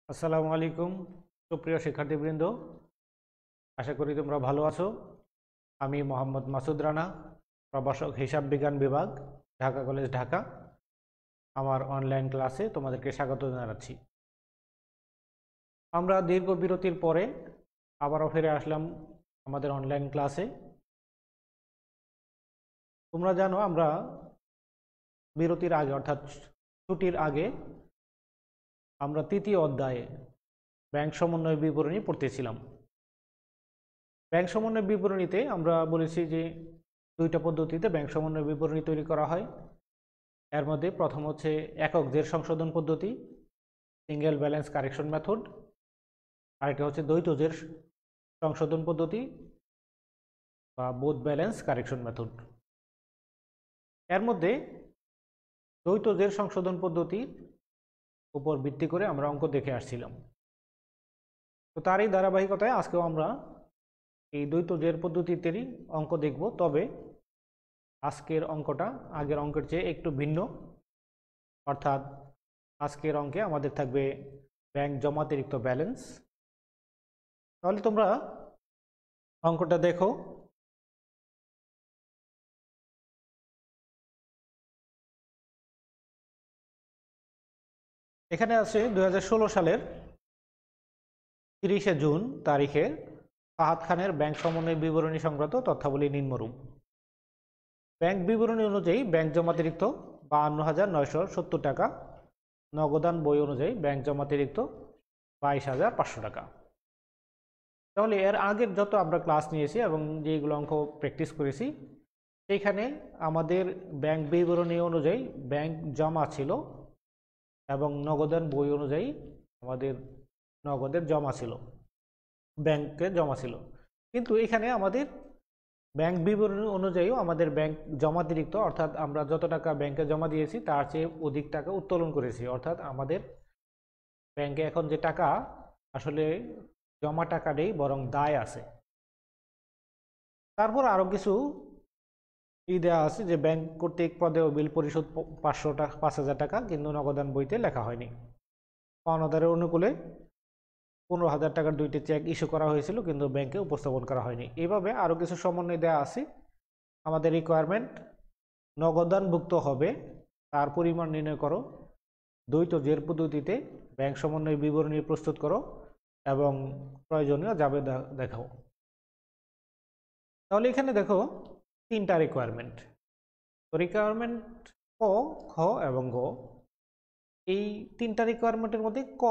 আসসালামু আলাইকুম সুপ্রিয় শিক্ষার্থীবৃন্দ, আশা করি তোমরা ভালো আছো। আমি মোহাম্মদ মাসুদ রানা, প্রভাষক হিসাব বিজ্ঞান বিভাগ, ঢাকা কলেজ, ঢাকা। আমার অনলাইন ক্লাসে তোমাদেরকে স্বাগত জানাচ্ছি। আমরা দীর্ঘ বিরতির পরে আবারও ফিরে আসলাম আমাদের অনলাইন ক্লাসে। তোমরা জানো আমরা বিরতির আগে অর্থাৎ ছুটির আগে আমরা তৃতীয় অধ্যায়ে ব্যাংক সমন্বয় বিবরণী পড়তেছিলাম। ব্যাংক সমন্বয় বিবরণীতে আমরা বলেছি যে দুইটা পদ্ধতিতে ব্যাংক সমন্বয় বিবরণী তৈরি করা হয়। এর মধ্যে প্রথম হচ্ছে একক জের সংশোধন পদ্ধতি, সিঙ্গেল ব্যালেন্স কারেকশন মেথড। আরেকটা হচ্ছে দ্বৈত জের সংশোধন পদ্ধতি বা বোথ ব্যালেন্স কারেকশন মেথড। এর মধ্যে দ্বৈত জের সংশোধন পদ্ধতির উপর ভিত্তি করে আমরা অঙ্ক দেখে আসছিলাম। তো তারই ধারাবাহিকতায় আজকেও আমরা এই দ্বৈত জের পদ্ধতিতেরই অঙ্ক দেখব। তবে আজকের অঙ্কটা আগের অঙ্কের চেয়ে একটু ভিন্ন, অর্থাৎ আজকের অঙ্কে আমাদের থাকবে ব্যাংক জমাতিরিক্ত ব্যালেন্স। তাহলে তোমরা অঙ্কটা দেখো। এখানে আছে 2016 সালের 30শে জুন তারিখে ফাহাদ খানের ব্যাংক সমন্বয় বিবরণী সংক্রান্ত তথ্যাবলী নিম্নরূপ। ব্যাংক বিবরণী অনুযায়ী ব্যাংক জমাতিরিক্ত 52,970 টাকা, নগদান বই অনুযায়ী ব্যাংক জমাতিরিক্ত 22,500 টাকা। তাহলে এর আগের যত আমরা ক্লাস নিয়েছি এবং যেগুলো অঙ্ক প্র্যাকটিস করেছি, সেইখানে আমাদের ব্যাংক বিবরণী অনুযায়ী ব্যাংক জমা ছিল এবং নগদান বই অনুযায়ী আমাদের নগদের জমা ছিল, ব্যাংকে জমা ছিল। কিন্তু এখানে আমাদের ব্যাংক বিবরণী অনুযায়ীও আমাদের ব্যাংক জমাতিরিক্ত, অর্থাৎ আমরা যত টাকা ব্যাংকে জমা দিয়েছি তার চেয়ে অধিক টাকা উত্তোলন করেছি। অর্থাৎ আমাদের ব্যাংকে এখন যে টাকা আসলে জমা টাকা নেই, বরং দায় আছে। তারপর আরও কিছু দেওয়া আছে যে ব্যাংক কর্তৃক প্রদেয় বিল পরিশোধ 5,000 টাকা, কিন্তু নগদান বইতে লেখা হয়নি। পাওনাদারের অনুকূলে 15,000 টাকার দুইটি চেক ইস্যু করা হয়েছিল, কিন্তু ব্যাংকে উপস্থাপন করা হয়নি। এইভাবে আরও কিছু সমন্বয় দেওয়া আছে। আমাদের রিকোয়ারমেন্ট নগদানভুক্ত হবে তার পরিমাণ নির্ণয় করো, দ্বৈত জের পদ্ধতিতে ব্যাংক সমন্বয় বিবরণী প্রস্তুত করো এবং প্রয়োজনীয় যাবে দেখাও। তাহলে এখানে দেখো তিনটা রিকোয়ারমেন্ট। রিকোয়ারমেন্ট ক, খ এবং গ। এই তিনটা রিকোয়ারমেন্টের মধ্যে ক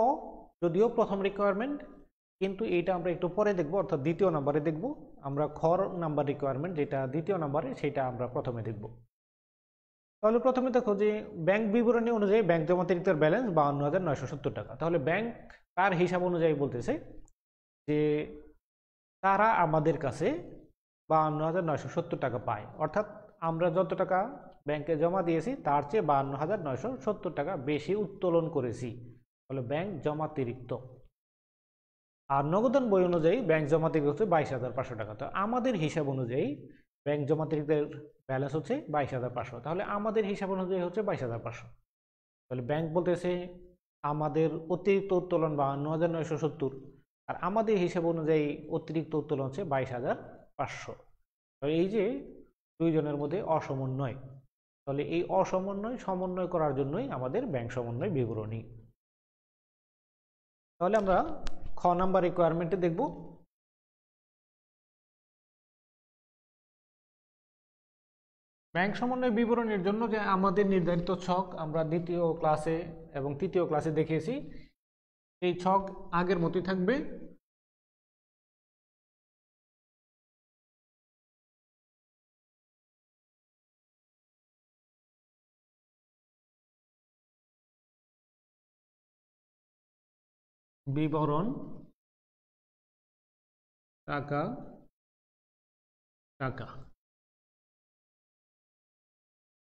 যদিও প্রথম রিকোয়ারমেন্ট, কিন্তু এইটা আমরা একটু পরে দেখব, অর্থাৎ দ্বিতীয় নাম্বারে দেখব। আমরা খর নাম্বার রিকোয়ারমেন্ট যেটা দ্বিতীয় নাম্বারে, সেটা আমরা প্রথমে দেখব। তাহলে প্রথমে দেখো যে ব্যাংক বিবরণী অনুযায়ী ব্যাংক জমাতিরিক্তের ব্যালেন্স 52,970 টাকা। তাহলে ব্যাংক তার হিসাব অনুযায়ী বলতেছে যে তারা আমাদের কাছে 52,970 টাকা পায়, অর্থাৎ আমরা যত টাকা ব্যাংকে জমা দিয়েছি তার চেয়ে 52,970 টাকা বেশি উত্তোলন করেছি। তাহলে ব্যাংক জমাতিরিক্ত। আর নগদান বই অনুযায়ী ব্যাংক জমাতিরিক্ত হচ্ছে 22,500 টাকা। তো আমাদের হিসাব অনুযায়ী ব্যাংক জমাতিরিক্তের ব্যালেন্স হচ্ছে 22,500। তাহলে আমাদের হিসাব অনুযায়ী হচ্ছে 22,500। তাহলে ব্যাংক বলতেছে আমাদের অতিরিক্ত উত্তোলন 52,970, আর আমাদের হিসাব অনুযায়ী অতিরিক্ত উত্তোলন হচ্ছে 22,500। এই যে দুইজনের মধ্যে অসমন্বয়, তাহলে এই সমন্বয় করার জন্যই আমাদের ব্যাংক সমন্বয় বিবরণী। তাহলে আমরা খ নাম্বার রিকোয়ারমেন্টে দেখব। ব্যাংক সমন্বয় বিবরণীর জন্য যে আমাদের নির্ধারিত ছক আমরা দ্বিতীয় ক্লাসে এবং তৃতীয় ক্লাসে দেখিয়েছি, এই ছক আগের মতোই থাকবে। বিবরণ, টাকা, টাকা।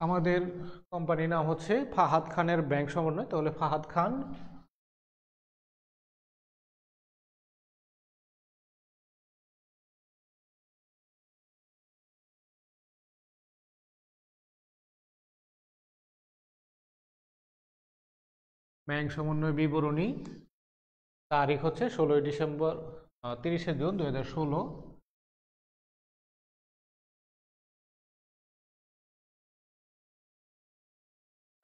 আমাদের কোম্পানির নাম হচ্ছে ফাহাদ খানের ব্যাংক সমন্বয়। তাহলে ফাহাদ খান ব্যাংক সমন্বয় বিবরণী তারিখ হচ্ছে 16 ডিসেম্বর 30শে জুন 2016।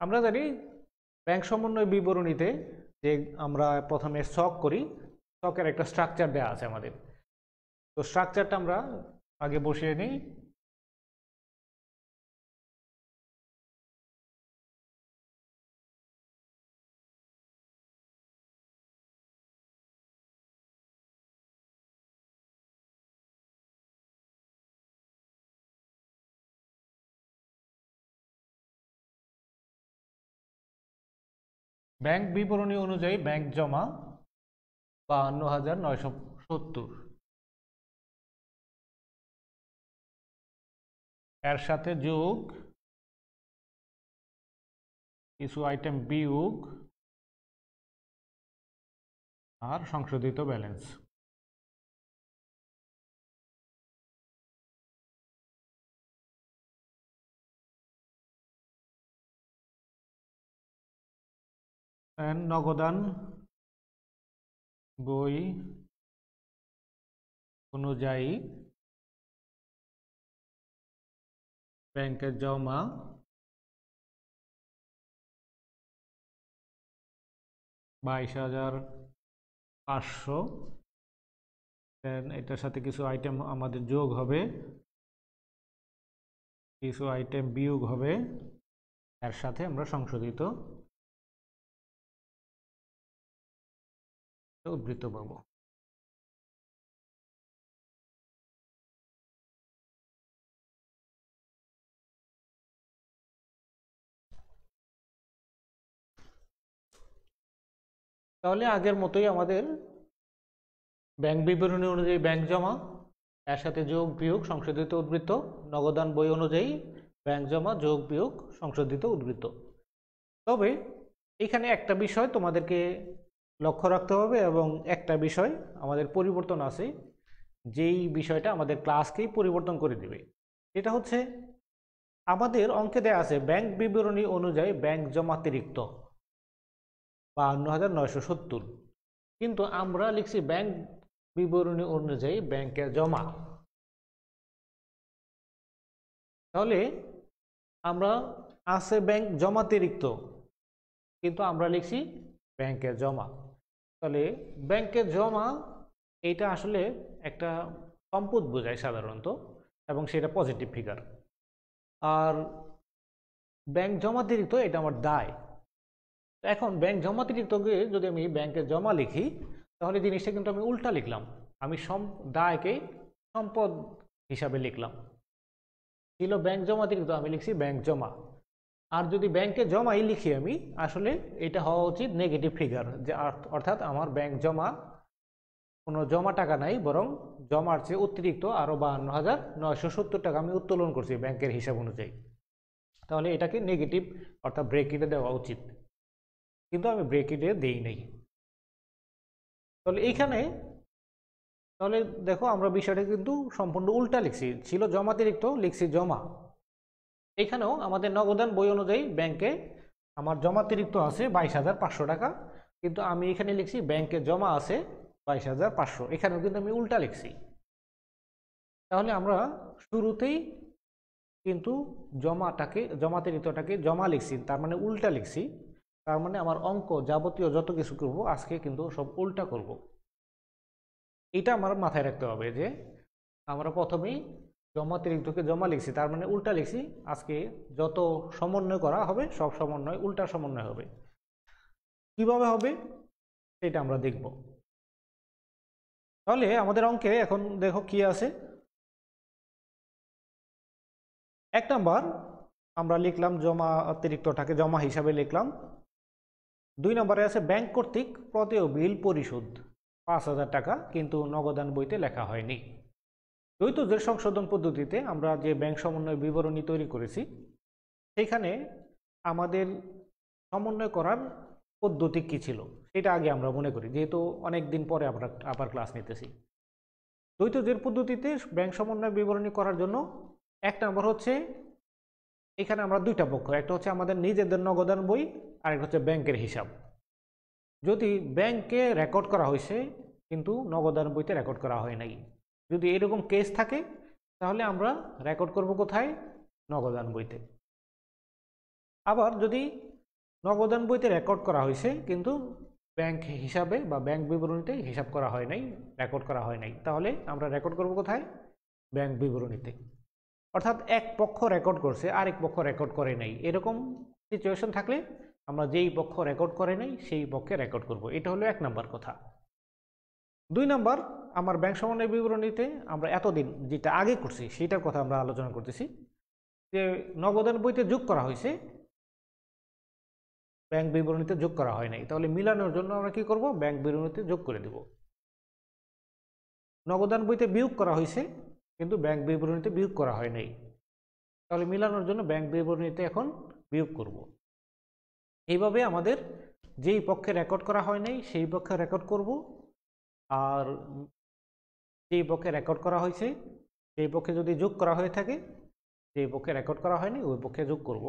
আমরা জানি ব্যাংক সমন্বয় বিবরণীতে যে আমরা প্রথমে স্টক করি, স্টকের একটা স্ট্রাকচার দেওয়া আছে আমাদের। তো স্ট্রাকচারটা আমরা আগে বসিয়ে নিই। ব্যাংক বিবরণী অনুযায়ী ব্যাংক জমা 52,970, এর সাথে যোগ কিছু আইটেম বিয়োগ আর সংশোধিত ব্যালেন্স। নগদান বই অনুযায়ী ব্যাংকের জমা 22,500। দেন এটার সাথে কিছু আইটেম আমাদের যোগ হবে, কিছু আইটেম বিয়োগ হবে, এর সাথে আমরা সংশোধিত উদ্ধৃত পাবো। তাহলে আগের মতোই আমাদের ব্যাংক বিবরণী অনুযায়ী ব্যাংক জমা, এর সাথে যোগ বিয়োগ সংশোধিত উদ্ধৃত, নগদান বই অনুযায়ী ব্যাংক জমা যোগ বিয়োগ সংশোধিত উদ্ধৃত। তবে এখানে একটা বিষয় তোমাদেরকে লক্ষ্য রাখতে হবে এবং একটা বিষয় আমাদের পরিবর্তন আছে, যেই বিষয়টা আমাদের ক্লাসকেই পরিবর্তন করে দেবে। এটা হচ্ছে আমাদের অঙ্কে দেয়া আছে ব্যাংক বিবরণী অনুযায়ী ব্যাংক জমাতিরিক্ত 52,970, কিন্তু আমরা লিখছি ব্যাংক বিবরণী অনুযায়ী ব্যাংকের জমা। তাহলে আমরা আছে ব্যাংক জমাতিরিক্ত, কিন্তু আমরা লিখছি ব্যাংকের জমা। তাহলে ব্যাংকের জমা এইটা আসলে একটা সম্পদ বোঝায় সাধারণত, এবং সেটা পজিটিভ ফিগার। আর ব্যাংক জমাতিরিক্ত এটা আমার দায়। এখন ব্যাংক জমাতিরিক্তকে যদি আমি ব্যাংকের জমা লিখি, তাহলে জিনিসটা কিন্তু আমি উল্টা লিখলাম। আমি দায়কে সম্পদ হিসাবে লিখলাম। ছিল ব্যাংক জমাতিরিক্ত, আমি লিখছি ব্যাংক জমা। আর যদি ব্যাংকে জমাই লিখি আমি, আসলে এটা হওয়া উচিত নেগেটিভ ফিগার, যে অর্থাৎ আমার ব্যাংক জমা কোনো জমা টাকা নাই, বরং জমার চেয়ে অতিরিক্ত আরও 52,970 টাকা আমি উত্তোলন করছি ব্যাংকের হিসাব অনুযায়ী। তাহলে এটাকে নেগেটিভ অর্থাৎ ব্রেকেটে দেওয়া উচিত, কিন্তু আমি ব্রেকেটে দেই নাই। তাহলে এইখানে তাহলে দেখো আমরা বিষয়টা কিন্তু সম্পূর্ণ উল্টা লিখছি। ছিল জমাতিরিক্ত, লিখছি জমা। এখানেও আমাদের নগদান বই অনুযায়ী ব্যাংকে আমার জমাতিরিক্ত আছে 22,500 টাকা, কিন্তু আমি এখানে লিখছি ব্যাংকে জমা আছে 22,500। এখানেও কিন্তু আমি উল্টা লিখছি। তাহলে আমরা শুরুতেই কিন্তু জমাতিরিক্তটাকে জমা লিখছি, তার মানে উল্টা লিখছি। তার মানে আমার অঙ্ক যাবতীয় যত কিছু করব আজকে কিন্তু সব উল্টা করব। এটা আমার মাথায় রাখতে হবে যে আমরা প্রথমেই জমাতিরিক্তকে জমা লিখছি, তার মানে উল্টা লিখছি। আজকে যত সমন্বয় করা হবে সব সমন্বয় উল্টা সমন্বয় হবে। কিভাবে হবে সেটা আমরা দেখব। তাহলে আমাদের অঙ্কে এখন দেখো কি আছে। 1 নাম্বার আমরা লিখলাম অতিরিক্তটাকে জমা হিসাবে লিখলাম। 2 নম্বরে আছে ব্যাংক কর্তৃক প্রদেয় বিল পরিশোধ 5,000 টাকা, কিন্তু নগদান বইতে লেখা হয়নি। দ্বৈতজের সংশোধন পদ্ধতিতে আমরা যে ব্যাংক সমন্বয় বিবরণী তৈরি করেছি, সেখানে আমাদের সমন্বয় করার পদ্ধতি কি ছিল সেটা আগে আমরা মনে করি, যেহেতু অনেক দিন পরে আমরা আবার ক্লাস নিতেছি। দ্বৈতজের পদ্ধতিতে ব্যাংক সমন্বয় বিবরণী করার জন্য 1 নম্বর হচ্ছে এখানে আমরা দুইটা পক্ষ, একটা হচ্ছে আমাদের নিজেদের নগদান বই, আরেকটা হচ্ছে ব্যাংকের হিসাব। যদি ব্যাংকে রেকর্ড করা হয়েছে কিন্তু নগদান বইতে রেকর্ড করা হয় নাই, যদি এরকম কেস থাকে তাহলে আমরা রেকর্ড করব কোথায়? নগদান বইতে। আবার যদি নগদান বইতে রেকর্ড করা হয়েছে কিন্তু ব্যাংক হিসাবে বা ব্যাংক বিবরণীতে হিসাব করা হয় নাই, রেকর্ড করা হয় নাই, তাহলে আমরা রেকর্ড করব কোথায়? ব্যাংক বিবরণীতে। অর্থাৎ এক পক্ষ রেকর্ড করছে আরেক পক্ষ রেকর্ড করে নাই, এরকম সিচুয়েশন থাকলে আমরা যেই পক্ষ রেকর্ড করে নাই সেই পক্ষে রেকর্ড করব। এটা হলো 1 নম্বর কথা। 2 নম্বর, আমার ব্যাংক সমন্বয় বিবরণীতে আমরা এতদিন যেটা আগে করছি সেটার কথা আমরা আলোচনা করতেছি, যে নগদান বইতে যোগ করা হয়েছে, ব্যাংক বিবরণীতে যোগ করা হয় নাই, তাহলে মিলানোর জন্য আমরা কি করব? ব্যাংক বিবরণীতে যোগ করে দেব। নগদান বইতে বিয়োগ করা হয়েছে কিন্তু ব্যাংক বিবরণীতে বিয়োগ করা হয় নাই, তাহলে মিলানোর জন্য ব্যাংক বিবরণীতে এখন বিয়োগ করব। এইভাবে আমাদের যেই পক্ষে রেকর্ড করা হয় নাই সেই পক্ষে রেকর্ড করব, আর যেই পক্ষে রেকর্ড করা হয়েছে সেই পক্ষে যদি যোগ করা হয়ে থাকে, যেই পক্ষে রেকর্ড করা হয়নি ওই পক্ষে যোগ করব,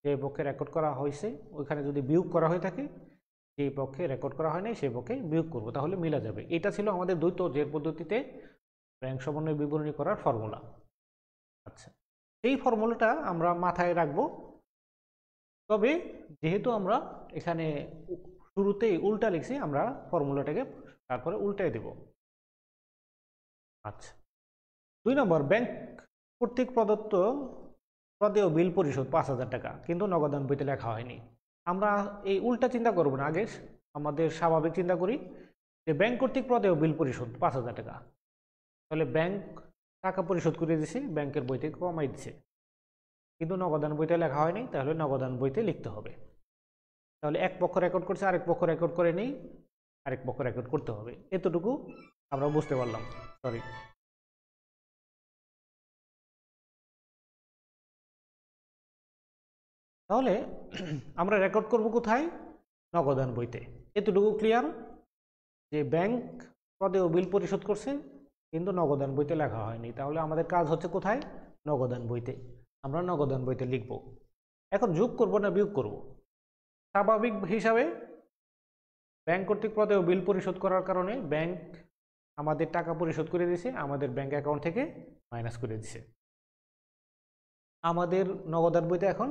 যে পক্ষে রেকর্ড করা হয়েছে ওইখানে যদি বিয়োগ করা হয়ে থাকে, যেই পক্ষে রেকর্ড করা হয় নাই সেই পক্ষে বিয়োগ করব, তাহলে মিলা যাবে। এটা ছিল আমাদের দ্বৈত জের পদ্ধতিতে ব্যাংক সমন্বয় বিবরণী করার ফর্মুলা। আচ্ছা, এই ফর্মুলাটা আমরা মাথায় রাখব, তবে যেহেতু আমরা এখানে শুরুতেই উল্টা লিখছি, আমরা ফর্মুলাটাকে তারপরে উল্টাই দেব। আচ্ছা, 2 নম্বর, ব্যাংক কর্তৃক প্রদত্ত প্রদেয় বিল পরিশোধ 5,000 টাকা কিন্তু নগদান বইতে লেখা হয়নি। আমরা এই উল্টা চিন্তা করব না, আগে আমাদের স্বাভাবিক চিন্তা করি যে ব্যাংক কর্তৃক প্রদেয় বিল পরিশোধ 5,000 টাকা, তাহলে ব্যাংক টাকা পরিশোধ করে দিছে, ব্যাংকের বইতে কমাই দিছে, কিন্তু নগদান বইতে লেখা হয়নি, তাহলে নগদান বইতে লিখতে হবে। তাহলে এক পক্ষ রেকর্ড করছে আরেক পক্ষ রেকর্ড করে নেই, আরেক পক্ষ রেকর্ড করতে হবে, এতটুকু আমরা বুঝতে পারলাম। সরি, তাহলে আমরা রেকর্ড করব কোথায়? নগদান বইতে। এতটুকু ক্লিয়ার যে ব্যাংক প্রদেয় বিল পরিশোধ করছে কিন্তু নগদান বইতে লেখা হয়নি, তাহলে আমাদের কাজ হচ্ছে কোথায়? নগদান বইতে। আমরা নগদান বইতে লিখব। এখন যোগ করব না বিয়োগ করব? স্বাভাবিক হিসাবে ব্যাংক কর্তৃক প্রদেয় বিল পরিশোধ করার কারণে ব্যাংক আমাদের টাকা পরিশোধ করে দিয়েছে, আমাদের ব্যাংক অ্যাকাউন্ট থেকে মাইনাস করে দিছে, আমাদের নগদান বইতে এখন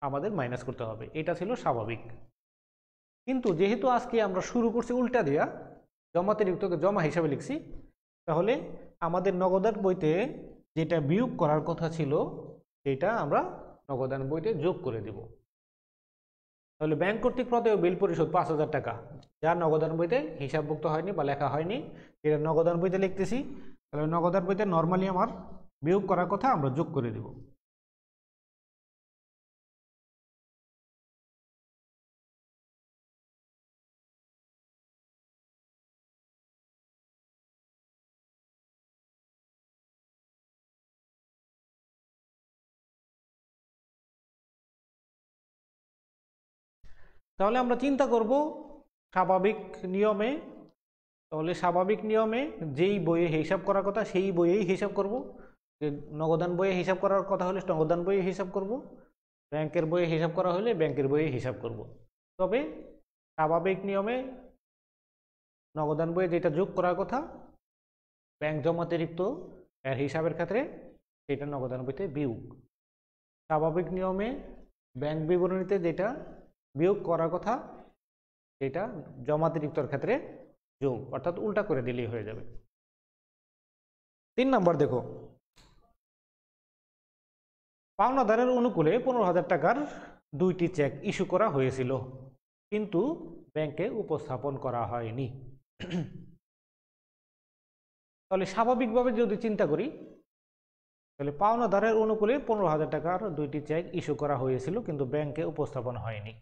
আমাদের মাইনাস করতে হবে, এটা ছিল স্বাভাবিক। কিন্তু যেহেতু আজকে আমরা শুরু করছি উল্টা দিয়া, জমাতিরিক্তকে জমা হিসাবে লিখছি, তাহলে আমাদের নগদান বইতে যেটা বিয়োগ করার কথা ছিল সেটা আমরা নগদান বইতে যোগ করে দেব। তাহলে ব্যাংক কর্তৃক প্রদেয় বিল পরিশোধ 5,000 টাকা, যা নগদান বইতে হিসাবভুক্ত হয়নি বা লেখা হয়নি, এটা নগদান বইতে লিখতেছি। তাহলে নগদান বইতে নর্মালি আমার বিয়োগ করার কথা, আমরা যোগ করে দেব। তাহলে আমরা চিন্তা করব স্বাভাবিক নিয়মে, তাহলে স্বাভাবিক নিয়মে যেই বইয়ে হিসাব করার কথা সেই বইয়েই হিসাব করব। যে নগদান বইয়ে হিসাব করার কথা হলে নগদান বইয়ে হিসাব করব, ব্যাংকের বইয়ে হিসাব করা হলে ব্যাংকের বইয়ে হিসাব করব। তবে স্বাভাবিক নিয়মে নগদান বইয়ে যেটা যোগ করার কথা ব্যাংক জমাতিরিক্ত এর হিসাবের ক্ষেত্রে, সেটা নগদান বইতে বিয়োগ। স্বাভাবিক নিয়মে ব্যাংক বিবরণীতে যেটা বিয়োগ করার কথা সেটা জমাতিরিক্তর ক্ষেত্রে যোগ, অর্থাৎ উল্টা করে দিলেই হয়ে যাবে। 3 নম্বর দেখো, পাওনাদারের অনুকূলে 15,000 টাকার 2টি চেক ইস্যু করা হয়েছিল কিন্তু ব্যাংকে উপস্থাপন করা হয়নি। তাহলে স্বাভাবিকভাবে যদি চিন্তা করি, তাহলে পাওনাদারের অনুকূলে 15,000 টাকার 2টি চেক ইস্যু করা হয়েছিল কিন্তু ব্যাংকে উপস্থাপন হয়নি,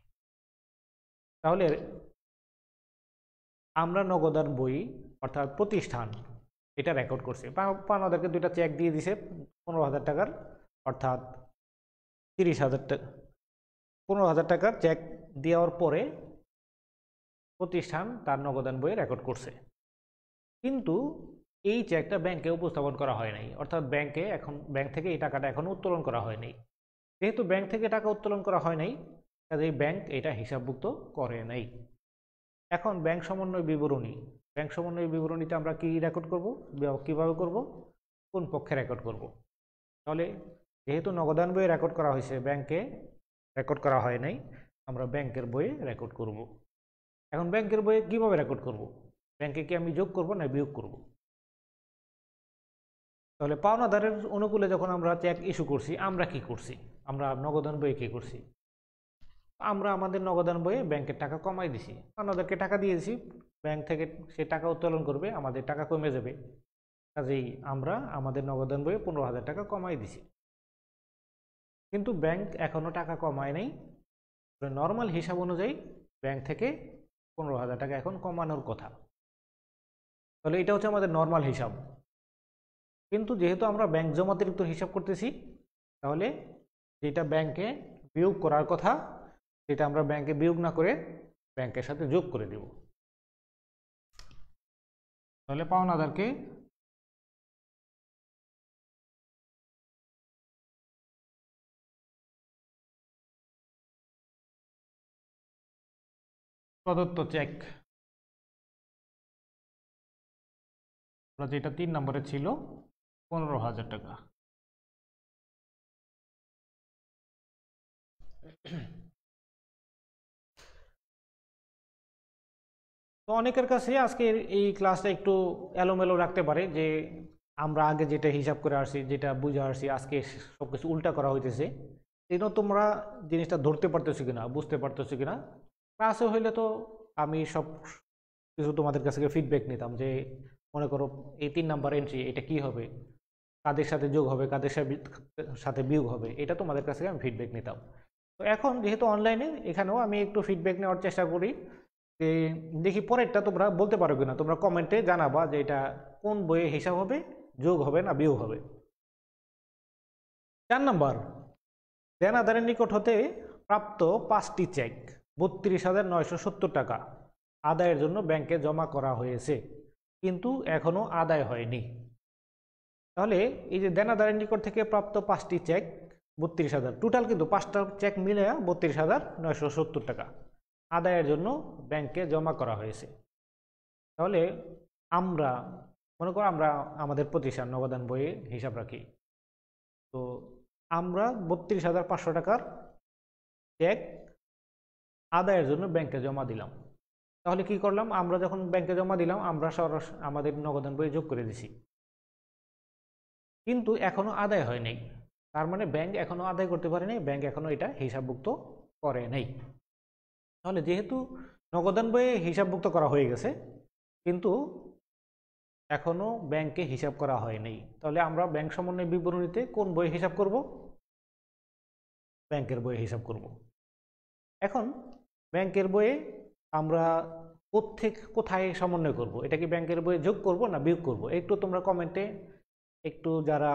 তাহলে আমরা নগদান বই অর্থাৎ প্রতিষ্ঠান এটা রেকর্ড করছে, পাওনাদারকে 2টা চেক দিয়ে দিছে 15,000 টাকার, অর্থাৎ 30,000 টাকা, 15,000 টাকার চেক দেওয়ার পরে প্রতিষ্ঠান তার নগদান বইয়ে রেকর্ড করছে, কিন্তু এই চেকটা ব্যাংকে উপস্থাপন করা হয় নাই, অর্থাৎ ব্যাংক থেকে এই টাকাটা এখন উত্তোলন করা হয় নাই। যেহেতু ব্যাংক থেকে টাকা উত্তোলন করা হয় নাই, কাজেই ব্যাংক এটা হিসাবভুক্ত করে নাই। এখন ব্যাংক সমন্বয় বিবরণী, ব্যাংক সমন্বয় বিবরণীতে আমরা কি রেকর্ড করব, কিভাবে করব, কোন পক্ষে রেকর্ড করব। তাহলে যেহেতু নগদান বইয়ে রেকর্ড করা হয়েছে, ব্যাংকে রেকর্ড করা হয় নাই, আমরা ব্যাংকের বইয়ে রেকর্ড করব। এখন ব্যাংকের বইয়ে কিভাবে রেকর্ড করব, ব্যাংকে কি আমি যোগ করব না বিয়োগ করব। তাহলে পাওনাদারের অনুকূলে যখন আমরা চেক ইস্যু করছি, আমরা কি করছি, আমরা নগদান বইয়ে কি করছি, আমরা আমাদের নগদান বইয়ে ব্যাংকের টাকা কমাই দিছি, পাওনাদারকে টাকা দিয়েছি, ব্যাংক থেকে সে টাকা উত্তোলন করবে, আমাদের টাকা কমে যাবে, কাজেই আমরা আমাদের নগদান বইয়ে 15,000 টাকা কমাই দিছি। কিন্তু ব্যাংক এখনো টাকা কমায় নাই, নর্মাল হিসাব অনুযায়ী ব্যাংক থেকে 15,000 টাকা এখন কমানোর কথা। তাহলে এটা হচ্ছে আমাদের নর্মাল হিসাব। কিন্তু যেহেতু আমরা ব্যাংক জমাতিরিক্ত হিসাব করতেছি, তাহলে যেটা ব্যাংকে বিয়োগ করার কথা সেটা আমরা ব্যাংকে বিয়োগ না করে ব্যাংকের সাথে যোগ করে দেব। তাহলে পাওনাদারকে প্রদত্ত চেক, যেটা 3 নম্বরে ছিল 15,000 টাকা, তো অনেকের কাছে আজকে এই ক্লাসটা একটু এলোমেলো রাখতে পারে, যে আমরা আগে যেটা হিসাব করে আসছি, যেটা বুঝে আসছি, আজকে সবকিছু উল্টা করা হইতেছে। এই জন্য তোমরা জিনিসটা ধরতে পারতেছো কিনা, বুঝতে পারতেছো কিনা। ক্লাসে হইলে তো আমি সব কিছু তোমাদের কাছ থেকে ফিডব্যাক নিতাম, যে মনে করো এই 3 নাম্বার এন্ট্রি এটা কি হবে, কাদের সাথে যোগ হবে, কাদের সাথে বিয়োগ হবে, এটা তোমাদের কাছ থেকে আমি ফিডব্যাক নিতাম। তো এখন যেহেতু অনলাইনে, এখানেও আমি একটু ফিডব্যাক নেওয়ার চেষ্টা করি, যে দেখি পরেরটা তোমরা বলতে পারো কিনা, তোমরা কমেন্টে জানাবা যে এটা কোন বইয়ে হিসাব হবে, যোগ হবে না বিয়োগ হবে। 4 নাম্বার, দেনাদারের নিকট হতে প্রাপ্ত 5টি চেক 32,970 টাকা আদায়ের জন্য ব্যাংকে জমা করা হয়েছে, কিন্তু এখনো আদায় হয়নি। তাহলে এই যে দেনাদারের নিকট থেকে প্রাপ্ত 5টি চেক 32,000, টোটাল কিন্তু 5টা চেক মিলে 32,970 টাকা আদায়ের জন্য ব্যাংকে জমা করা হয়েছে। তাহলে আমরা মনে করো আমরা আমাদের প্রতিষ্ঠান নগদান বইয়ে হিসাব রাখি, তো আমরা 32,500 টাকার চেক আদায়ের জন্য ব্যাংকে জমা দিলাম। তাহলে কি করলাম, আমরা যখন ব্যাংকে জমা দিলাম, আমরা সরাসরি আমাদের নগদান বইয়ে যোগ করে দিছি, কিন্তু এখনো আদায় হয় নাই। তার মানে ব্যাংক এখনো আদায় করতে পারে নাই, ব্যাংক এখনো এটা হিসাবভুক্ত করে নাই। তাহলে যেহেতু নগদান বইয়ে হিসাবভুক্ত করা হয়ে গেছে, কিন্তু এখনো ব্যাংকে হিসাব করা হয়নি, তাহলে আমরা ব্যাংক সমন্বয় বিবরণীতে কোন বই হিসাব করব, ব্যাংকের বইয়ে হিসাব করব। এখন ব্যাংকের বইয়ে আমরা কোথায় সমন্বয় করব, এটা কি ব্যাংকের বইয়ে যোগ করব না বিয়োগ করব, একটু তোমরা কমেন্টে একটু যারা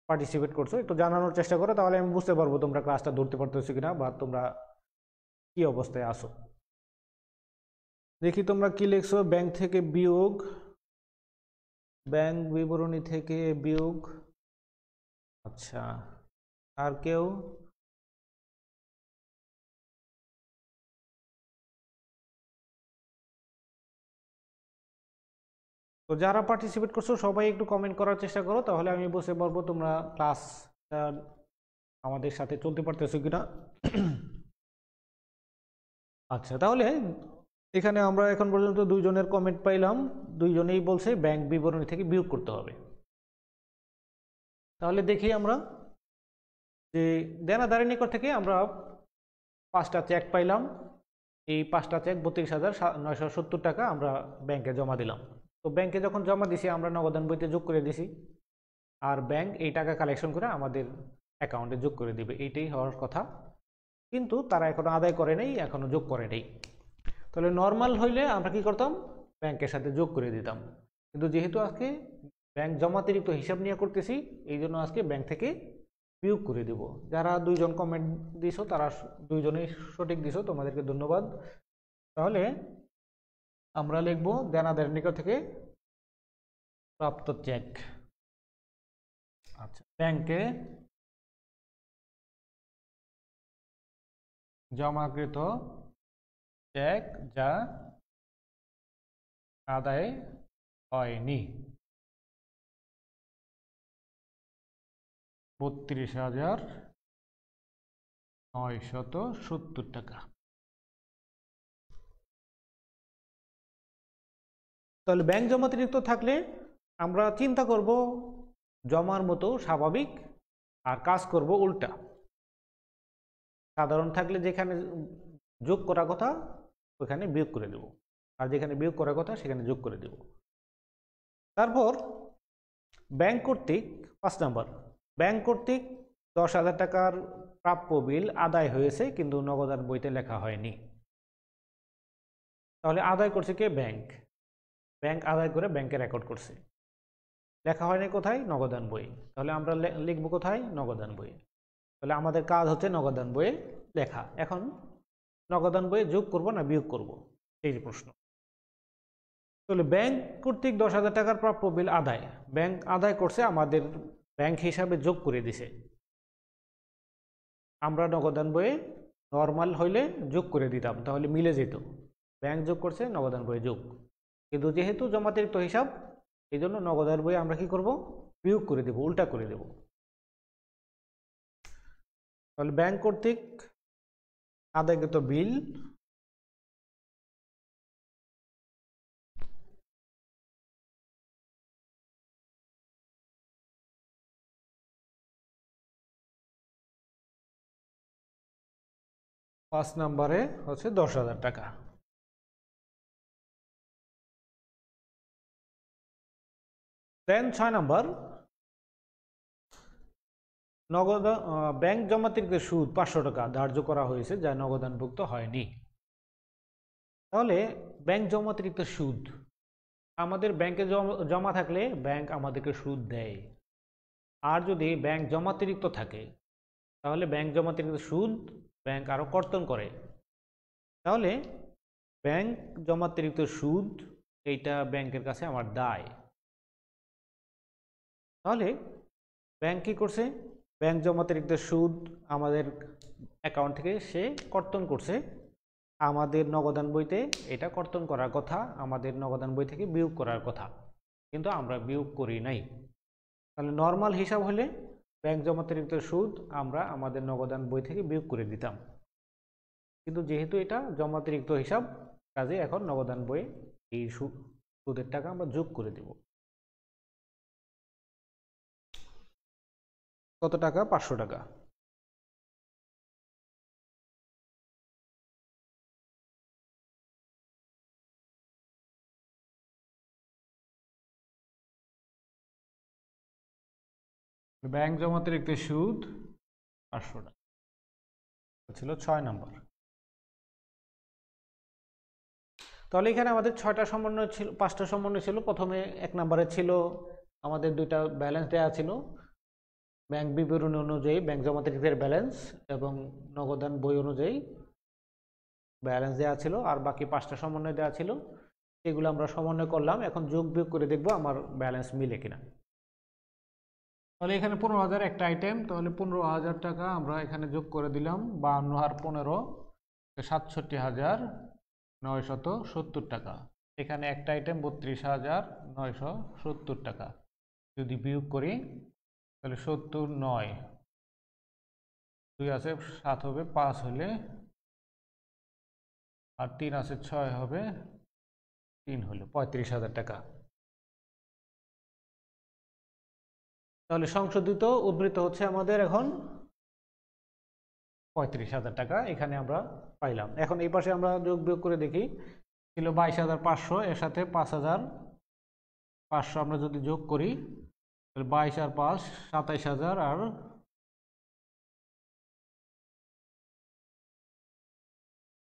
পার্টিসিপেট করছো একটু জানানোর চেষ্টা করো, তাহলে আমি বুঝতে পারবো তোমরা ক্লাসটা ধরতে পারতেছো কিনা বা তোমরা কি অবস্থায় আসো। দেখি তোমরা কি লিখছো, ব্যাংক থেকে বিয়োগ, ব্যাংক বিবরণী থেকে বিয়োগ। আচ্ছা, আর কেউ? তো যারা পার্টিসিপেট করছো সবাই একটু কমেন্ট করার চেষ্টা করো, তাহলে আমি বুঝতে পারবো তোমরা ক্লাস আমাদের সাথে চলতে পারতেছো কিনা। আচ্ছা, তাহলে এখানে আমরা এখন পর্যন্ত 2 জনের কমেন্ট পাইলাম, 2 জনেই বলছে ব্যাংক বিবরণী থেকে বিয়োগ করতে হবে। তাহলে দেখি আমরা যে দেনাদারের নিকট থেকে আমরা 5টা চেক পাইলাম, এই 5টা চেক 32,970 টাকা আমরা ব্যাংকে জমা দিলাম। তো ব্যাংকে যখন জমা দিছি, আমরা নগদান বইতে যোগ করে দিছি, আর ব্যাংক এই টাকা কালেকশন করে আমাদের অ্যাকাউন্টে যোগ করে দিবে, এইটাই হওয়ার কথা। কিন্তু তারা এখনো আদায় করে নেই, এখনো যোগ করে নেই। তাহলে নর্মাল হইলে আমরা কি করতাম, ব্যাংকের সাথে যোগ করে দিতাম। কিন্তু যেহেতু আজকে ব্যাংক জমাতিরিক্ত হিসাব নিয়ে করতেছি, এই জন্য আজকে ব্যাংক থেকে বিয়োগ করে দেব। যারা 2 জন কমেন্ট দিছো তারা 2 জনেই সঠিক দিছো, তোমাদেরকে ধন্যবাদ। তাহলে আমরা লিখব দেনাদারের নিকট থেকে প্রাপ্ত চেক, আচ্ছা, ব্যাংকে জমাকৃত চেক যা আদায় হয়নি ৩২,৯৭০ টাকা। তাহলে ব্যাংক জমা অতিরিক্ত থাকলে আমরা চিন্তা করব জমার মতো স্বাভাবিক, আর কাজ করব উল্টা। সাধারণ থাকলে যেখানে যোগ করার কথা ওখানে বিয়োগ করে দেব, আর যেখানে বিয়োগ করার কথা সেখানে যোগ করে দেব। তারপর ব্যাংক কর্তৃক ৫ নম্বর, ব্যাংক কর্তৃক ১০,০০০ টাকার প্রাপ্য বিল আদায় হয়েছে কিন্তু নগদান বইতে লেখা হয়নি। তাহলে আদায় করছে কে? ব্যাংক। ব্যাংক আদায় করে ব্যাংকে রেকর্ড করছে, লেখা হয়নি কোথায়? নগদান বই। তাহলে আমরা লিখব কোথায়? নগদান বই। তাহলে আমাদের কাজ হচ্ছে নগদান বইয়ে লেখা। এখন নগদান বইয়ে যোগ করব না বিয়োগ করব, এই প্রশ্ন। তাহলে ব্যাংক কর্তৃক ১০,০০০ টাকার প্রাপ্য বিল আদায়, ব্যাংক আদায় করছে, আমাদের ব্যাংক হিসাবে যোগ করে দিছে। আমরা নগদান বইয়ে নর্মাল হইলে যোগ করে দিতাম, তাহলে মিলে যেত। ব্যাংক যোগ করছে, নগদান বইয়ে যোগ। কিন্তু যেহেতু জমাতিরিক্ত হিসাব, এই জন্য নগদান বইয়ে আমরা কি করব? বিয়োগ করে দেব, উল্টা করে দেব। তাহলে ব্যাংক কর্তৃক আদায়কৃত বিল পাঁচ নম্বরে হচ্ছে ১০,০০০ টাকা। দেন ৬ নম্বর, নগদ ব্যাংক জমাতিরিক্ত সুদ ৫০০ টাকা ধার্য করা হয়েছে যা নগদানভুক্ত হয়নি। তাহলে ব্যাংক জমাতিরিক্ত সুদ, আমাদের ব্যাংকে জমা থাকলে ব্যাংক আমাদেরকে সুদ দেয়। আর যদি ব্যাংক জমাতিরিক্ত থাকে তাহলে ব্যাংক জমাতিরিক্ত সুদ ব্যাংক আরও কর্তন করে। তাহলে ব্যাংক জমাতিরিক্ত সুদ এইটা ব্যাংকের কাছে আমার দায়। তাহলে ব্যাংক কি করছে? ব্যাংক জমাতিরিক্ত সুদ আমাদের অ্যাকাউন্ট থেকে সে কর্তন করছে। আমাদের নগদান বইতে এটা কর্তন করার কথা, আমাদের নগদান বই থেকে বিয়োগ করার কথা, কিন্তু আমরা বিয়োগ করি নাই। তাহলে নর্মাল হিসাব হলে ব্যাংক জমাতিরিক্ত সুদ আমরা আমাদের নগদান বই থেকে বিয়োগ করে দিতাম, কিন্তু যেহেতু এটা জমাতিরিক্ত হিসাব, কাজে এখন নগদান বইয়ে এই সুদের টাকা আমরা যোগ করে দেব। কত টাকা? ৫০০ টাকা। ব্যাংক জমাতিরিক্ত সুদ ৫০০ টাকা ছিল ৬ নম্বর। তাহলে এখানে আমাদের ৬টা সমন্বয় ছিল, ৫টা সমন্বয় ছিল। প্রথমে ১ নম্বরে ছিল আমাদের ২টা ব্যালেন্স দেওয়া ছিল, ব্যাংক বিবরণী অনুযায়ী ব্যাংক জমাতিরিক্তের ব্যালেন্স এবং নগদান বই অনুযায়ী ব্যালেন্স দেওয়া ছিল, আর বাকি ৫টা সমন্বয় দেওয়া ছিল। এগুলো আমরা সমন্বয় করলাম, এখন যোগ বিয়োগ করে দেখব আমার ব্যালেন্স মিলে কিনা। তাহলে এখানে ১৫,০০০ একটা আইটেম, তাহলে ১৫,০০০ টাকা আমরা এখানে যোগ করে দিলাম। ৫২ আর ১৫ ৬৭,৯৭০ টাকা। এখানে একটা আইটেম ৩২,৯৭০ টাকা। যদি বিয়োগ করি তাহলে ৭০,৯, ২ আছে ৭ হবে, ৫ হলে, আর ৩ আছে ৬ হবে, ৩ হলো ৩৫,০০০ টাকা। তাহলে সংশোধিত উদ্বৃত্ত হচ্ছে আমাদের এখন ৩৫,০০০ টাকা এখানে আমরা পাইলাম। এখন এই পাশে আমরা যোগ বিয়োগ করে দেখি, ছিল ২২,৫০০, এর সাথে ৫,৫০০ আমরা যদি যোগ করি তাহলে ২২ আর ৫ ২৭,০০০, আর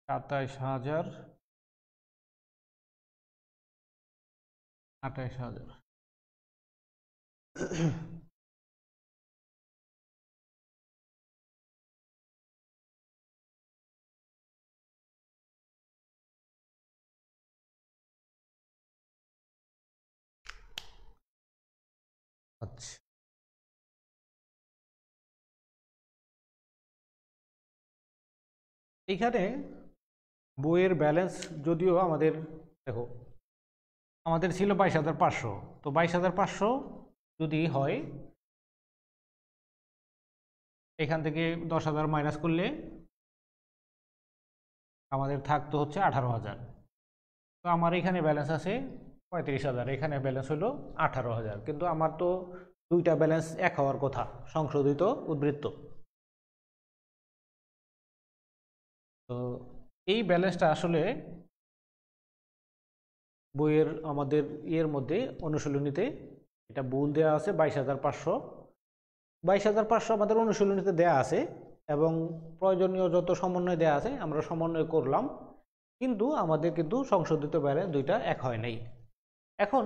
২৭,০০০, ২৮,০০০। আচ্ছা, এখানে বইয়ের ব্যালেন্স যদিও আমাদের দেখো আমাদের ছিল 22,500, তো 22,500 যদি হয় এখান থেকে 10,000 মাইনাস করলে আমাদের থাকতো হচ্ছে 18,000। তো আমার এখানে ব্যালেন্স আছে 35,000, এখানে ব্যালেন্স হলো 18,000, কিন্তু আমার তো দুইটা ব্যালেন্স এক হওয়ার কথা সংশোধিত উদ্বৃত্ত। তো এই ব্যালেন্সটা আসলে বইয়ের আমাদের ইয়ের মধ্যে অনুশীলনীতে এটা ভুল দেওয়া আছে 22,500। 22,500 আমাদের অনুশীলনীতে দেওয়া আছে এবং প্রয়োজনীয় যত সমন্বয় দেওয়া আছে আমরা সমন্বয় করলাম, কিন্তু আমাদের কিন্তু সংশোধিত ব্যালেন্স দুইটা এক হয় নাই। এখন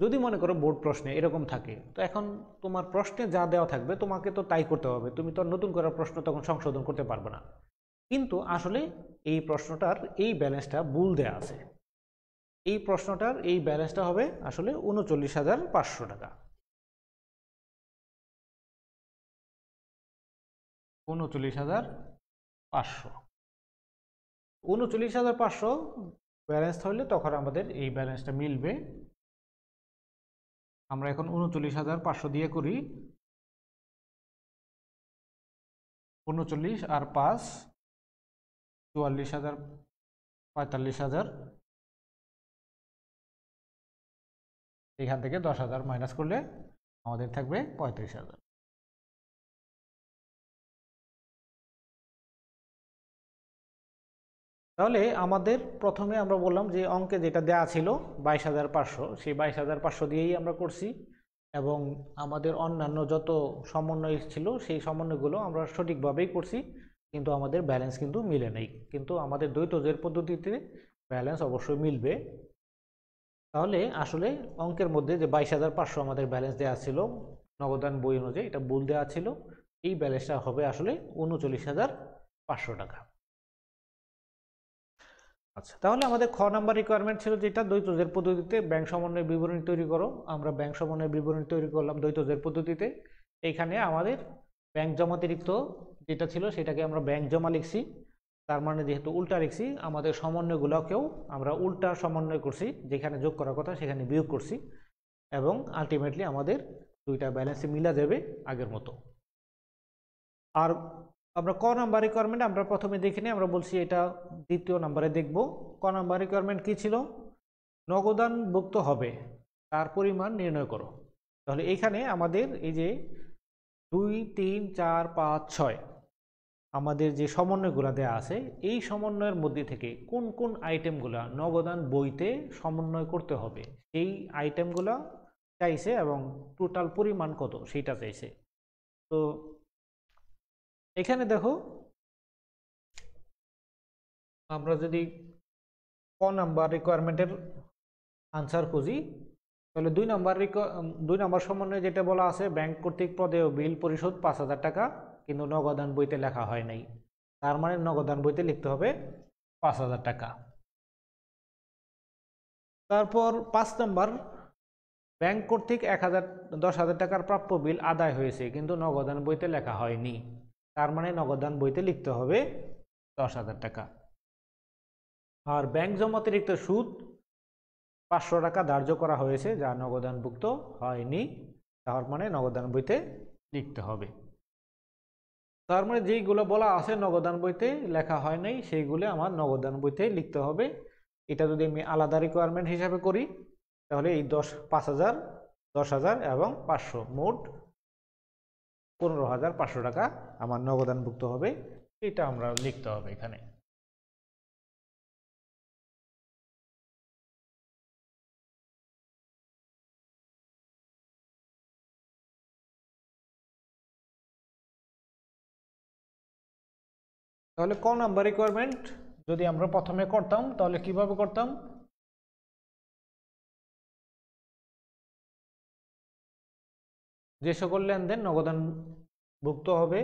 যদি মনে করো বোর্ড প্রশ্নে এরকম থাকে, তো এখন তোমার প্রশ্নে যা দেওয়া থাকবে তোমাকে তো তাই করতে হবে, তুমি তো নতুন করে প্রশ্ন তখন সংশোধন করতে পারবে না। কিন্তু আসলে এই প্রশ্নটার এই ব্যালেন্সটা ভুল দেওয়া আছে। এই প্রশ্নটার এই ব্যালেন্সটা হবে আসলে 39,500 টাকা। 39,500, 39,500 ব্যালেন্স হলে তখন আমাদের এই ব্যালেন্সটা মিলবে। আমরা এখন 39,500 দিয়ে করি, 39 আর 5 44,000, 45,000, এখান থেকে 10,000 মাইনাস করলে আমাদের থাকবে 35,000। তাহলে আমাদের প্রথমে আমরা বললাম যে অঙ্কে যেটা দেওয়া ছিল 22,500, সেই 22,500 দিয়েই আমরা করছি এবং আমাদের অন্যান্য যত সমন্বয় ছিল সেই সমন্বয়গুলো আমরা সঠিকভাবেই করছি, কিন্তু আমাদের ব্যালেন্স কিন্তু মিলে নেই। কিন্তু আমাদের দ্বৈত জের পদ্ধতিতে ব্যালেন্স অবশ্যই মিলবে। তাহলে আসলে অঙ্কের মধ্যে যে 22,500 আমাদের ব্যালেন্স দেওয়া ছিল নগদান বই অনুযায়ী, এটা ভুল দেওয়া ছিল। এই ব্যালেন্সটা হবে আসলে 39,500 টাকা। আচ্ছা, তাহলে আমাদের খ নাম্বার রিকোয়ারমেন্ট ছিল যেটা দ্বৈত জের পদ্ধতিতে ব্যাংক সমন্বয় বিবরণী তৈরি করো। আমরা ব্যাংক সমন্বয় বিবরণী তৈরি করলাম দ্বৈত জের পদ্ধতিতে। এইখানে আমাদের ব্যাংক জমাতিরিক্ত যেটা ছিল সেটাকে আমরা ব্যাংক জমা লিখছি, তার মানে যেহেতু উল্টা লিখছি আমাদের সমন্বয়গুলোকেও আমরা উল্টা সমন্বয় করছি, যেখানে যোগ করার কথা সেখানে বিয়োগ করছি এবং আলটিমেটলি আমাদের দুইটা ব্যালেন্সে মিলা যাবে আগের মতো। আর আমরা ক নাম্বার রিকোয়ারমেন্ট আমরা প্রথমে দেখে নিই, আমরা বলছি এটা দ্বিতীয় নাম্বারে দেখব। ক নাম্বার রিকোয়ারমেন্ট কি ছিল? নগদানভুক্ত হবে তার পরিমাণ নির্ণয় করো। তাহলে এখানে আমাদের এই যে 2, 3, 4, 5, 6 আমাদের যে সমন্বয়গুলো দেওয়া আছে, এই সমন্বয়ের মধ্যে থেকে কোন কোন আইটেমগুলো নগদান বইতে সমন্বয় করতে হবে সেই আইটেমগুলো চাইছে এবং টোটাল পরিমাণ কত সেইটা চাইছে। তো এখানে দেখো আমরা যদি ক নাম্বার রিকোয়ারমেন্টের আনসার খুঁজি, তাহলে 2 নম্বর সমন্বয়ে যেটা বলা আছে ব্যাংক কর্তৃক প্রদেয় বিল পরিশোধ 5,000 টাকা, কিন্তু নগদান বইতে লেখা হয় নাই, তার মানে নগদান বইতে লিখতে হবে 5,000 টাকা। তারপর 5 নম্বর, ব্যাংক কর্তৃক 10,000 টাকার প্রাপ্য বিল আদায় হয়েছে কিন্তু নগদান বইতে লেখা হয়নি, তার মানে নগদান বইতে লিখতে হবে 10,000 টাকা। আর ব্যাংক জমাতিরিক্ত সুদ 500 টাকা ধার্য করা হয়েছে যা নগদানভুক্ত হয়নি, তার মানে নগদান বইতে লিখতে হবে। তার মানে যেইগুলো বলা আছে নগদান বইতে লেখা হয় নাই সেইগুলো আমার নগদান বইতে লিখতে হবে। এটা যদি আমি আলাদা রিকোয়ারমেন্ট হিসাবে করি তাহলে এই 5,000, 10,000 এবং 500 মোট 15,500 টাকা আমার নগদানভুক্ত হবে, এটা আমরা লিখতে হবে এখানে। তাহলে ক নাম্বার রিকোয়ারমেন্ট যদি আমরা প্রথমে করতাম তাহলে কিভাবে করতাম? যে সকল লেনদেন নগদানভুক্ত হবে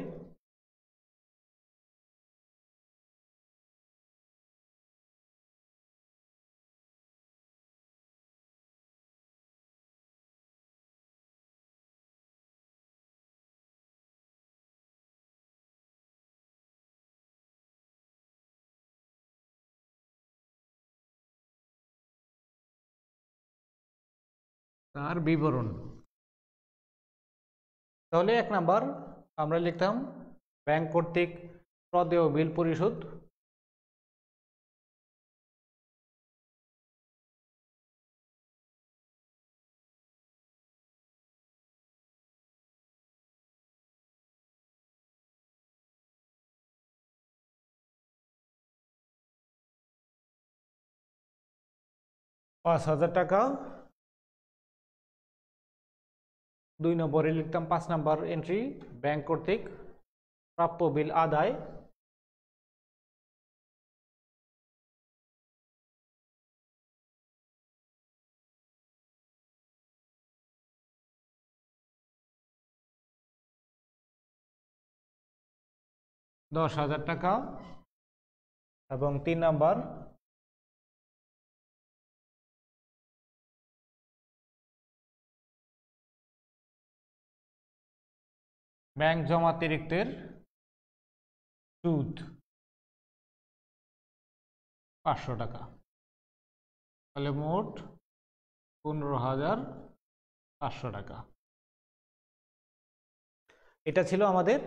তার বিবরণ। তাহলে 1 নাম্বার আমরা লিখতাম ব্যাংক কর্তৃক প্রদেয় বিল পরিশোধ। ৳৫,০০০। 2 নম্বরে লিখতাম 5 নাম্বার এন্ট্রি ব্যাংক কর্তৃক প্রাপ্য বিল আদায়। ৳১০,০০০। এবং 3 নাম্বার ব্যাংক জমাতিরিক্তের সুদ ৳500। তাহলে মোট ৳15,৫০০। এটা ছিল আমাদের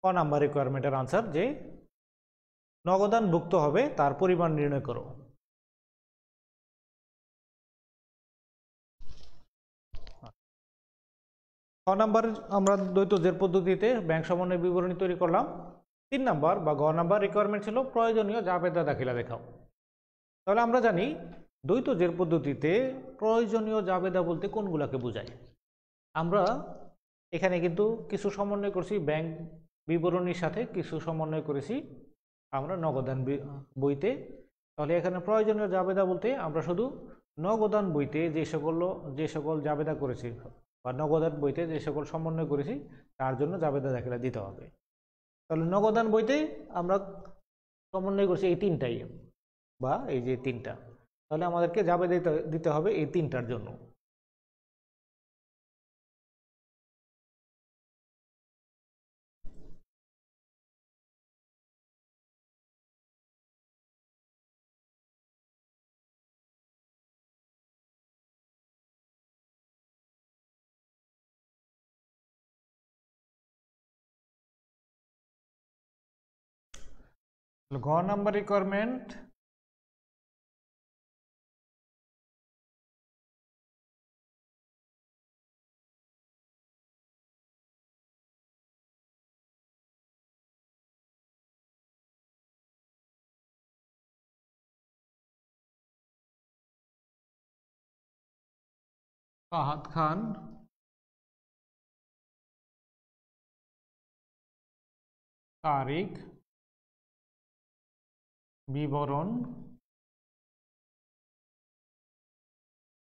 ক নাম্বার রিকোয়ারমেন্টের আনসার, যে নগদানভুক্ত হবে তার পরিমাণ নির্ণয় করো। ক নাম্বার আমরা দ্বৈত জের পদ্ধতিতে ব্যাংক সমন্বয় বিবরণী তৈরি করলাম। 3 নাম্বার বা গ নাম্বার রিকোয়ারমেন্ট ছিল প্রয়োজনীয় জাবেদা দাখিলা দেখাও। তাহলে আমরা জানি দ্বৈত জের পদ্ধতিতে প্রয়োজনীয় জাবেদা বলতে কোনগুলোকে বোঝায়। আমরা এখানে কিন্তু কিছু সমন্বয় করছি ব্যাংক বিবরণীর সাথে, কিছু সমন্বয় করেছি আমরা নগদান বইতে। তাহলে এখানে প্রয়োজনীয় জাবেদা বলতে আমরা শুধু নগদান বইতে যে সকল জাবেদা করেছি বা নগদান বইতে যে সকল সমন্বয় করেছি তার জন্য জাবেদা দাখিলা দিতে হবে। তাহলে নগদান বইতে আমরা সমন্বয় করছি এই 3টাই বা এই যে 3টা, তাহলে আমাদেরকে জাবেদা দিতে হবে এই 3টার জন্য। ঘ নাম্বার রিকোয়ারমেন্ট ফাহাদ খান তারিখ বিবরণ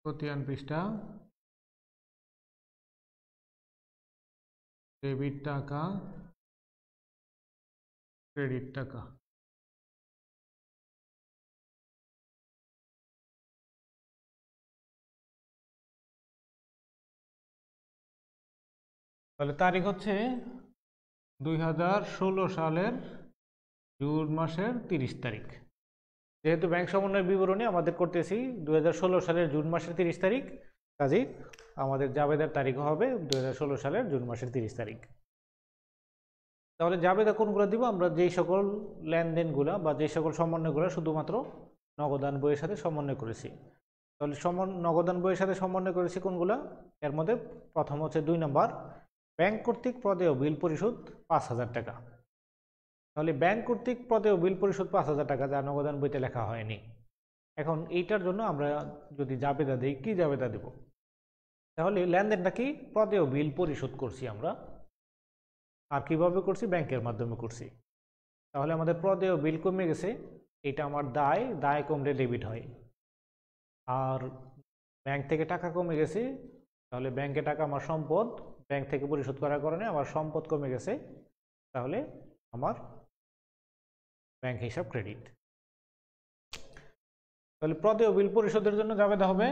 খতিয়ান পৃষ্ঠা ডেবিট টাকা ক্রেডিট টাকা। তাহলে তারিখ হচ্ছে 2016 সালের জুন মাসের 30 তারিখ। যেহেতু ব্যাংক সমন্বয় বিবরণী আমাদের করতেছি 2016 সালের জুন মাসের 30 তারিখ, কাজেই আমাদের জাবেদার তারিখ হবে 2016 সালের জুন মাসের 30 তারিখ। তাহলে জাবেদা কোনগুলো দিব? আমরা যেই সকল লেনদেনগুলো বা যেই সকল সমন্বয়গুলো শুধুমাত্র নগদান বইয়ের সাথে সমন্বয় করেছি। তাহলে নগদান বইয়ের সাথে সমন্বয় করেছি কোনগুলো? এর মধ্যে প্রথম হচ্ছে 2 নম্বর ব্যাংক কর্তৃক প্রদেয় বিল পরিশোধ 5,000 টাকা। তাহলে ব্যাংক কর্তৃক প্রদেয় বিল পরিশোধ 5,000 টাকা, যা নগদান বইতে লেখা হয়নি। এখন এইটার জন্য আমরা যদি জাবেদা দিই, কি জাবেদা দেব? তাহলে লেনদেনটা কি? প্রদেয় বিল পরিশোধ করছি আমরা। আর কিভাবে করছি? ব্যাংকের মাধ্যমে করছি। তাহলে আমাদের প্রদেয় বিল কমে গেছে, এটা আমার দায় কমলে ডেবিট হয়। আর ব্যাংক থেকে টাকা কমে গেছে, তাহলে ব্যাংকে টাকা আমার সম্পদ, ব্যাংক থেকে পরিশোধ করার কারণে আমার সম্পদ কমে গেছে, তাহলে আমার ব্যাংক হিসাব ক্রেডিট। তাহলে প্রদেয় বিল পরিশোধের জন্য জাবেদা হবে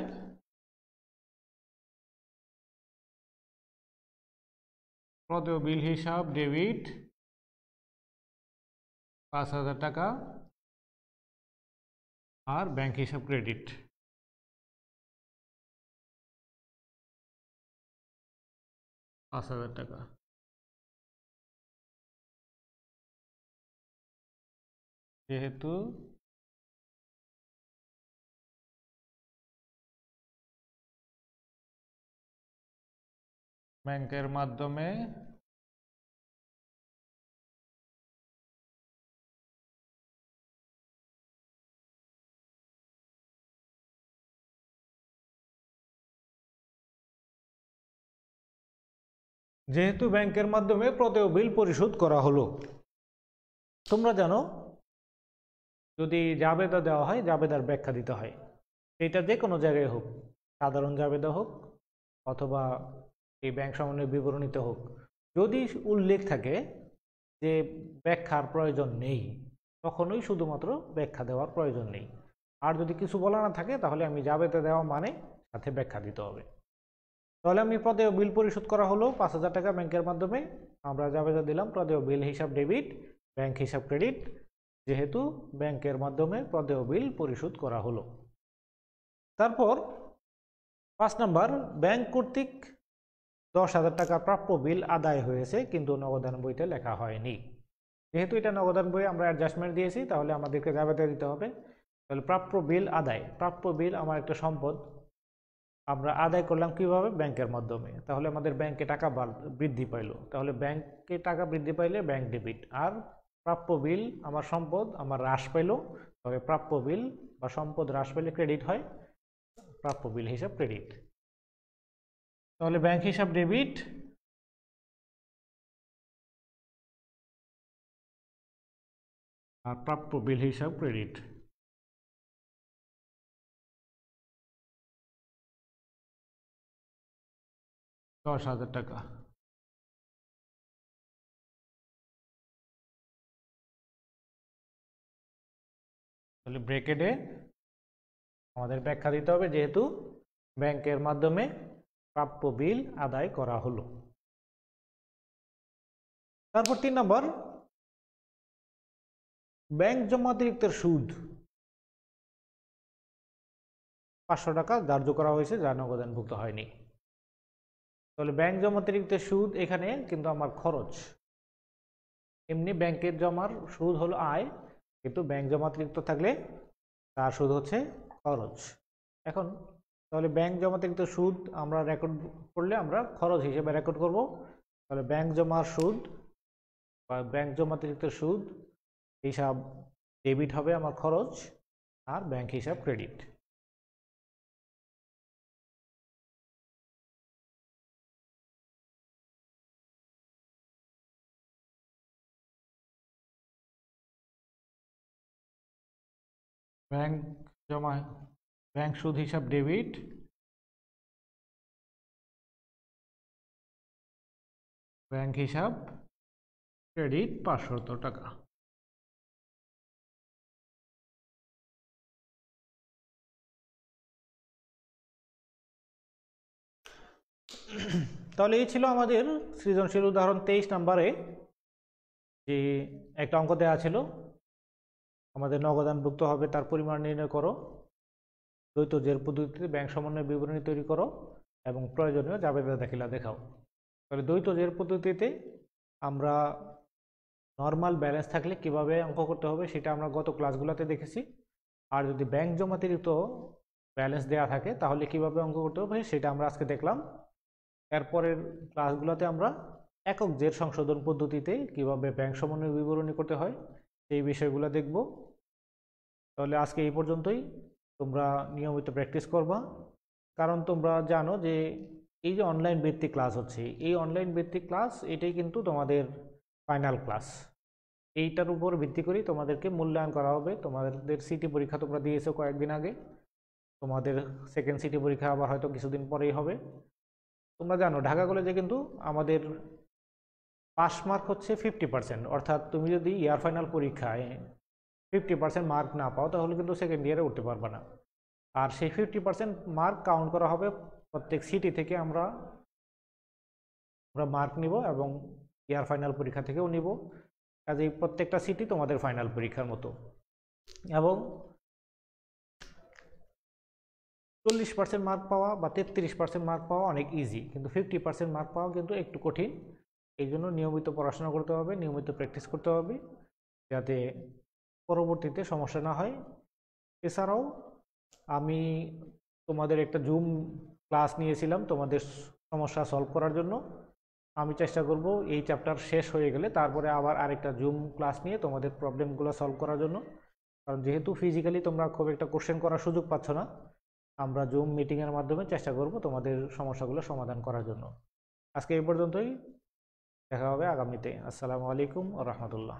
প্রদেয় বিল হিসাব ডেবিট 5,000 টাকা আর ব্যাংক হিসাব ক্রেডিট। 5,000 টাকা। যেহেতু ব্যাংকের মাধ্যমে প্রদেয় বিল পরিশোধ করা হলো। তোমরা জানো যদি জাবেদা দেওয়া হয় জাবেদার ব্যাখ্যা দিতে হয়, সেটা যে কোনো জায়গায় হোক, সাধারণ জাবেদা হোক অথবা এই ব্যাংক সমন্বয় বিবরণীতে হোক, যদি উল্লেখ থাকে যে ব্যাখ্যার প্রয়োজন নেই তখনই শুধুমাত্র ব্যাখ্যা দেওয়ার প্রয়োজন নেই। আর যদি কিছু বলা না থাকে তাহলে আমি জাবেদা দেওয়া মানে সাথে ব্যাখ্যা দিতে হবে। তাহলে আমি প্রদেয় বিল পরিশোধ করা হলো 5,000 টাকা ব্যাংকের মাধ্যমে, আমরা জাবেদা দিলাম প্রদেয় বিল হিসাব ডেবিট, ব্যাংক হিসাব ক্রেডিট, যেহেতু ব্যাংকের মাধ্যমে প্রদেয় বিল পরিশোধ করা হলো। তারপর 5 নাম্বার, ব্যাংক কর্তৃক 10,000 টাকা প্রাপ্য বিল আদায় হয়েছে কিন্তু নগদান বইতে লেখা হয়নি। যেহেতু এটা নগদান বই আমরা অ্যাডজাস্টমেন্ট দিয়েছি তাহলে আমাদেরকে জাবেদা দিতে হবে। তাহলে প্রাপ্য বিল আদায়, প্রাপ্য বিল আমার একটা সম্পদ, আমরা আদায় করলাম কিভাবে? ব্যাংকের মাধ্যমে। তাহলে আমাদের ব্যাংকে টাকা বৃদ্ধি পাইল, তাহলে ব্যাংকে টাকা বৃদ্ধি পাইলে ব্যাংক ডেবিট। আর প্রাপ্য বিল আমার সম্পদ, আমার হ্রাস পাইল, তবে প্রাপ্য বিল বা সম্পদ হ্রাস পাইলে ক্রেডিট হয়, প্রাপ্য বিল হিসাব ক্রেডিট। তাহলে ব্যাংক হিসাব ডেবিট, আর প্রাপ্য বিল হিসাব ক্রেডিট। $10,000 টাকা। তাহলে ব্র্যাকেটে আমাদের ব্যাখ্যা দিতে হবে যেহেতু ব্যাংকের মাধ্যমে প্রাপ্য বিল আদায় করা হলো। তারপর 3 নম্বর, ব্যাংক জমাতিরিক্তের সুদ 500 টাকা ধার্য করা হয়েছে যা নগদানভুক্ত হয়নি। তাহলে ব্যাংক জমাতিরিক্তের সুদ এখানে কিন্তু আমার খরচ, এমনি ব্যাংকের জমার সুদ হলো আয়, কিন্তু ব্যাংক জমাতিরিক্ত থাকলে তার সুদ হচ্ছে খরচ। এখন তাহলে ব্যাংক জমাতিরিক্ত সুদ আমরা রেকর্ড করলে আমরা খরচ হিসেবে রেকর্ড করব। তাহলে ব্যাংক জমার সুদ বা ব্যাংক জমাতিরিক্ত সুদ হিসাব ডেবিট হবে আমার খরচ, আর ব্যাংক হিসাব ক্রেডিট। ব্যাংক সুদ হিসাব ডেবিট, ব্যাংক হিসাব ক্রেডিট 500 টাকা। তাহলে এই ছিল আমাদের সৃজনশীল উদাহরণ 23 নম্বরে যে একটা অঙ্ক দেওয়া ছিল, আমাদের নগদানভুক্ত হবে তার পরিমাণ নির্ণয় করো, দ্বৈত জের পদ্ধতিতে ব্যাংক সমন্বয় বিবরণী তৈরি করো এবং প্রয়োজনীয় জাবেদা দাখিলা দেখাও। তাহলে দ্বৈত জের পদ্ধতিতে আমরা নর্মাল ব্যালেন্স থাকলে কিভাবে অঙ্ক করতে হবে সেটা আমরা গত ক্লাসগুলোতে দেখেছি, আর যদি ব্যাংক জমাতিরিক্ত ব্যালেন্স দেওয়া থাকে তাহলে কিভাবে অঙ্ক করতে হবে সেটা আমরা আজকে দেখলাম। এরপরের ক্লাসগুলোতে আমরা একক জের সংশোধন পদ্ধতিতে কিভাবে ব্যাংক সমন্বয় বিবরণী করতে হয় সেই বিষয়গুলো দেখব। তাহলে আজকে এই পর্যন্তই, তোমরা নিয়মিত প্র্যাকটিস করবা, কারণ তোমরা জানো যে এই যে অনলাইন ভিত্তিক ক্লাস হচ্ছে, এই অনলাইন ভিত্তিক ক্লাস এটাই কিন্তু তোমাদের ফাইনাল ক্লাস। এইটার উপর ভিত্তি করেই তোমাদেরকে মূল্যায়ন করা হবে। তোমাদের সিটি পরীক্ষা তোমরা দিয়েছো কয়েকদিন আগে, তোমাদের সেকেন্ড সিটি পরীক্ষা আবার হয়তো কিছুদিন পরেই হবে। তোমরা জানো ঢাকা কলেজে কিন্তু আমাদের পাস মার্ক হচ্ছে 50%, অর্থাৎ তুমি যদি ইয়ার ফাইনাল পরীক্ষায় 50% মার্ক না পাও তাহলে কিন্তু সেকেন্ড ইয়ারে উঠতে পারবে না। আর সেই 50% মার্ক কাউন্ট করা হবে প্রত্যেক সিটি থেকে, আমরা মার্ক নিব এবং ইয়ার ফাইনাল পরীক্ষা থেকেও নিব। কাজেই প্রত্যেকটা সিটি তোমাদের ফাইনাল পরীক্ষার মতো। এবং 40% মার্ক পাওয়া বা 33% মার্ক পাওয়া অনেক ইজি, কিন্তু 50% মার্ক পাওয়া কিন্তু একটু কঠিন। এই জন্য নিয়মিত পড়াশোনা করতে হবে, নিয়মিত প্র্যাকটিস করতে হবে, যাতে পরবর্তীতে সমস্যা না হয়। এছাড়াও আমি তোমাদের একটা জুম ক্লাস নিয়েছিলাম তোমাদের সমস্যা সলভ করার জন্য। আমি চেষ্টা করব এই চ্যাপ্টার শেষ হয়ে গেলে তারপরে আবার আরেকটা জুম ক্লাস নিয়ে তোমাদের প্রবলেমগুলো সলভ করার জন্য। কারণ যেহেতু ফিজিক্যালি তোমরা খুব একটা কোশ্চেন করার সুযোগ পাচ্ছ না, আমরা জুম মিটিংয়ের মাধ্যমে চেষ্টা করব তোমাদের সমস্যাগুলো সমাধান করার জন্য। আজকে এই পর্যন্তই, দেখা হবে আগামীতে। আসসালামু আলাইকুম ওয়া রাহমাতুল্লাহ।